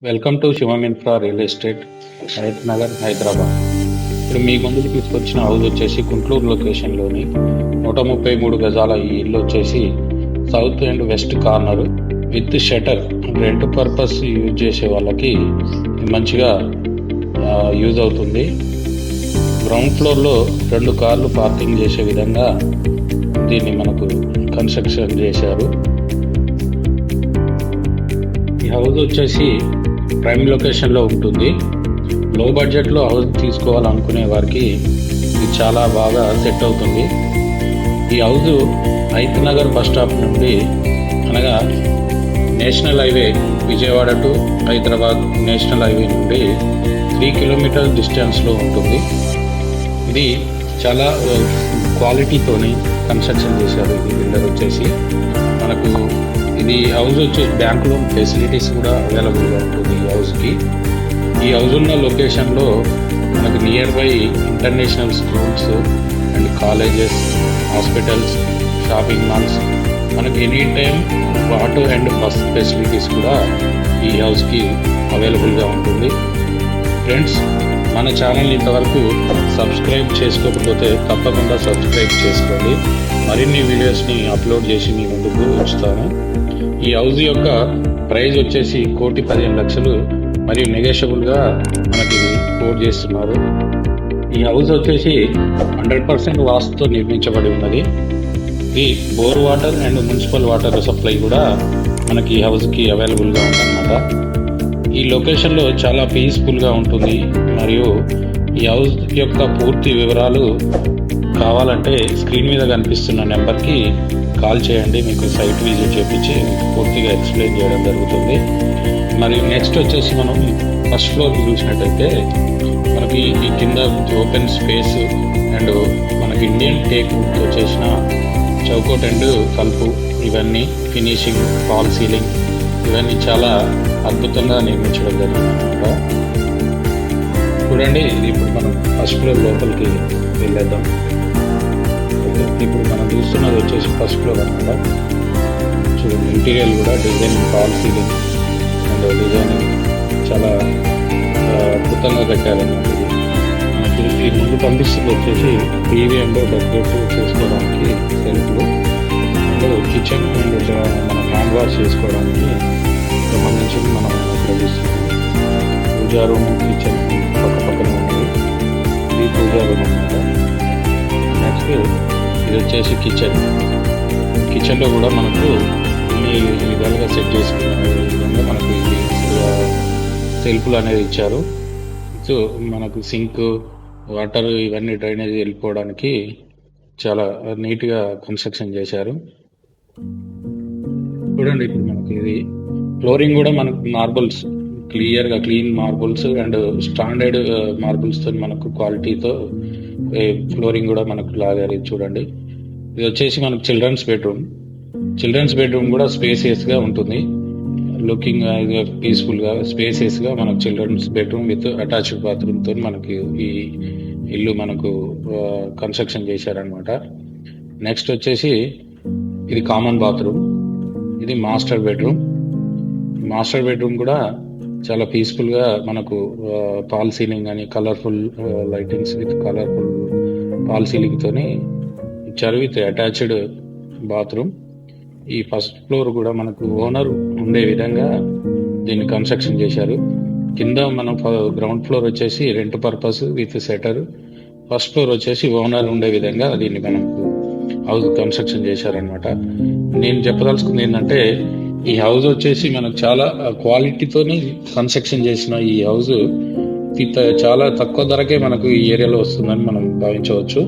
Welcome to Shivam infra real estate Hayathnagar Hyderabad. ఇప్పుడు మీ ముందుకు తీసుకొచ్చిన హౌస్ వచ్చేసి గుంటూరు లొకేషన్లోని 133 గజాల ఈ ఇల్లు వచ్చేసి south and west corner with shutter. Rent purpose use చేసే వాళ్ళకి మంచిగా యూజ్ అవుతుంది. గ్రౌండ్ ఫ్లోర్లో 2 కార్లు పార్కింగ్ చేసే విధంగా దీన్ని మనకు కన్స్ట్రక్షన్ చేశారు. ఈ హౌస్ వచ్చేసి ప్రైమ్ లొకేషన్లో ఉంటుంది. లో బడ్జెట్లో హౌస్ తీసుకోవాలనుకునే వారికి ఇది చాలా బాగా సెట్ అవుతుంది. ఈ house Hayathnagar bus stop నుండి అనగా national highway Vijayawada to Hyderabad national highway నుండి 3 కిలోమీటర్ డిస్టెన్స్లో ఉంటుంది. ఇది చాలా క్వాలిటీతోని కన్స్ట్రక్షన్ చేశారు. ఇది బిల్డర్ వచ్చేసి మనకు ఇది హౌస్ వచ్చేసి బ్యాంక్ లోన్ ఫెసిలిటీస్ కూడా అవైలబుల్గా ఉంటుంది ఈ హౌస్కి. ఈ హౌస్ ఉన్న లొకేషన్లో మనకు near by international schools and colleges, hospitals, shopping malls, మనకు any time water and bus facilities కూడా ఈ హౌస్కి అవైలబుల్గా ఉంటుంది. ఫ్రెండ్స్, మన ఛానల్ ఇంతవరకు సబ్స్క్రైబ్ చేసుకోకపోతే తప్పకుండా సబ్స్క్రైబ్ చేసుకోండి. మరిన్ని వీడియోస్ని అప్లోడ్ చేసి మీ ముందుకు ఉంచుతాను. ఈ హౌస్ యొక్క ప్రైస్ వచ్చేసి 1,15,00,000 మరియు నెగోషియబుల్గా మనకి కోట్ చేస్తున్నారు. ఈ హౌస్ వచ్చేసి 100% వాస్తుతో నిర్మించబడి ఉన్నది. ఇది bore water and municipal water supply కూడా మనకి ఈ హౌస్కి అవైలబుల్గా ఉందన్నమాట. ఈ లొకేషన్లో చాలా పీస్ఫుల్గా ఉంటుంది. మరియు ఈ హౌస్ యొక్క పూర్తి వివరాలు కావాలంటే స్క్రీన్ మీద కనిపిస్తున్న నెంబర్కి కాల్ చేయండి. మీకు సైట్ విజిట్ చేపించి మీకు పూర్తిగా ఎక్స్ప్లెయిన్ చేయడం జరుగుతుంది. మరి నెక్స్ట్ వచ్చేసి మనం ఫస్ట్ ఫ్లోర్ చూసినట్టయితే మనకి ఈ కింద ఓపెన్ స్పేస్ అండ్ మనకి ఇండియన్ టేక్ వుడ్తో చేసిన చౌకోట్ అండ్ తలుపు, ఇవన్నీ ఫినిషింగ్, ఫాల్ సీలింగ్, ఇవన్నీ చాలా అద్భుతంగా నిర్మించడం జరిగిందన్నమాట. చూడండి, ఇది ఇప్పుడు మనం ఫస్ట్ ఫ్లోర్ లోపలికి వెళ్ళేద్దాం. ఇప్పుడు మనం చూస్తున్నది వచ్చేసి ఫస్ట్ ఫ్లోర్ అనమాట. చూడండి, ఇంటీరియర్ కూడా design, fall ceiling and designing చాలా అద్భుతంగా కట్టారన్నమాట. ఇది మనకి ఈ ముందు కనిపిస్తుంది వచ్చేసి టీవీ అండ్ డెకరేటివ్ చేసుకోవడానికి సెల్ఫ్లు అండ్ కిచెన్ అండ్ మనం హ్యాండ్ వాష్ చేసుకోవడానికి సంబంధించి మనం ఉపయోగిస్తున్నాం. పూజా రూమ్, కిచెన్ పక్కన ఉంది. ఇది పూజా రూమ్ అనమాట. నెక్స్ట్ ఇది వచ్చేసి కిచెన్లో కూడా మనకు అన్ని విధాలుగా సెట్ చేసుకున్న విధంగా మనకు ఇది సెల్ఫ్లు అనేది ఇచ్చారు. సో మనకు సింక్, వాటర్, ఇవన్నీ డ్రైనేజ్ వెళ్ళిపోవడానికి చాలా నీట్గా కన్స్ట్రక్షన్ చేశారు. చూడండి, ఇప్పుడు మనకి ఇది ఫ్లోరింగ్ కూడా మనకు మార్బుల్స్, క్లియర్గా క్లీన్ మార్బుల్స్ అండ్ స్టాండర్డ్ మార్బుల్స్తో మనకు క్వాలిటీతో ఫ్లోరింగ్ కూడా మనకు లాగారు. చూడండి, ఇది వచ్చేసి మనకు చిల్డ్రన్స్ బెడ్రూమ్ కూడా స్పేసియస్గా ఉంటుంది. లుకింగ్ పీస్ఫుల్గా స్పేసియస్గా మనకు చిల్డ్రన్స్ బెడ్రూమ్ విత్ అటాచ్డ్ బాత్రూమ్తో మనకి ఈ ఇల్లు మనకు కన్స్ట్రక్షన్ చేశారనమాట. నెక్స్ట్ వచ్చేసి ఇది కామన్ బాత్రూమ్. ఇది మాస్టర్ బెడ్రూమ్ కూడా చాలా పీస్ఫుల్గా మనకు పాల్ సీలింగ్ అని colourful lightings with colourful fall సీలింగ్తోని ఇచ్చారు విత్ అటాచ్డ్ బాత్రూమ్. ఈ ఫస్ట్ ఫ్లోర్ కూడా మనకు ఓనర్ ఉండే విధంగా దీన్ని కన్స్ట్రక్షన్ చేశారు. కింద మనం గ్రౌండ్ ఫ్లోర్ వచ్చేసి rent purpose with shutter, first floor వచ్చేసి ఓనర్ ఉండే విధంగా దీన్ని మనకు హౌస్ కన్స్ట్రక్షన్ చేశారనమాట. నేను చెప్పదలుచుకుంది ఏంటంటే, ఈ హౌస్ వచ్చేసి మనకు చాలా క్వాలిటీతోని కన్స్ట్రక్షన్ చేసిన ఈ హౌస్ చాలా తక్కువ ధరకే మనకు ఈ ఏరియాలో వస్తుందని మనం భావించవచ్చు.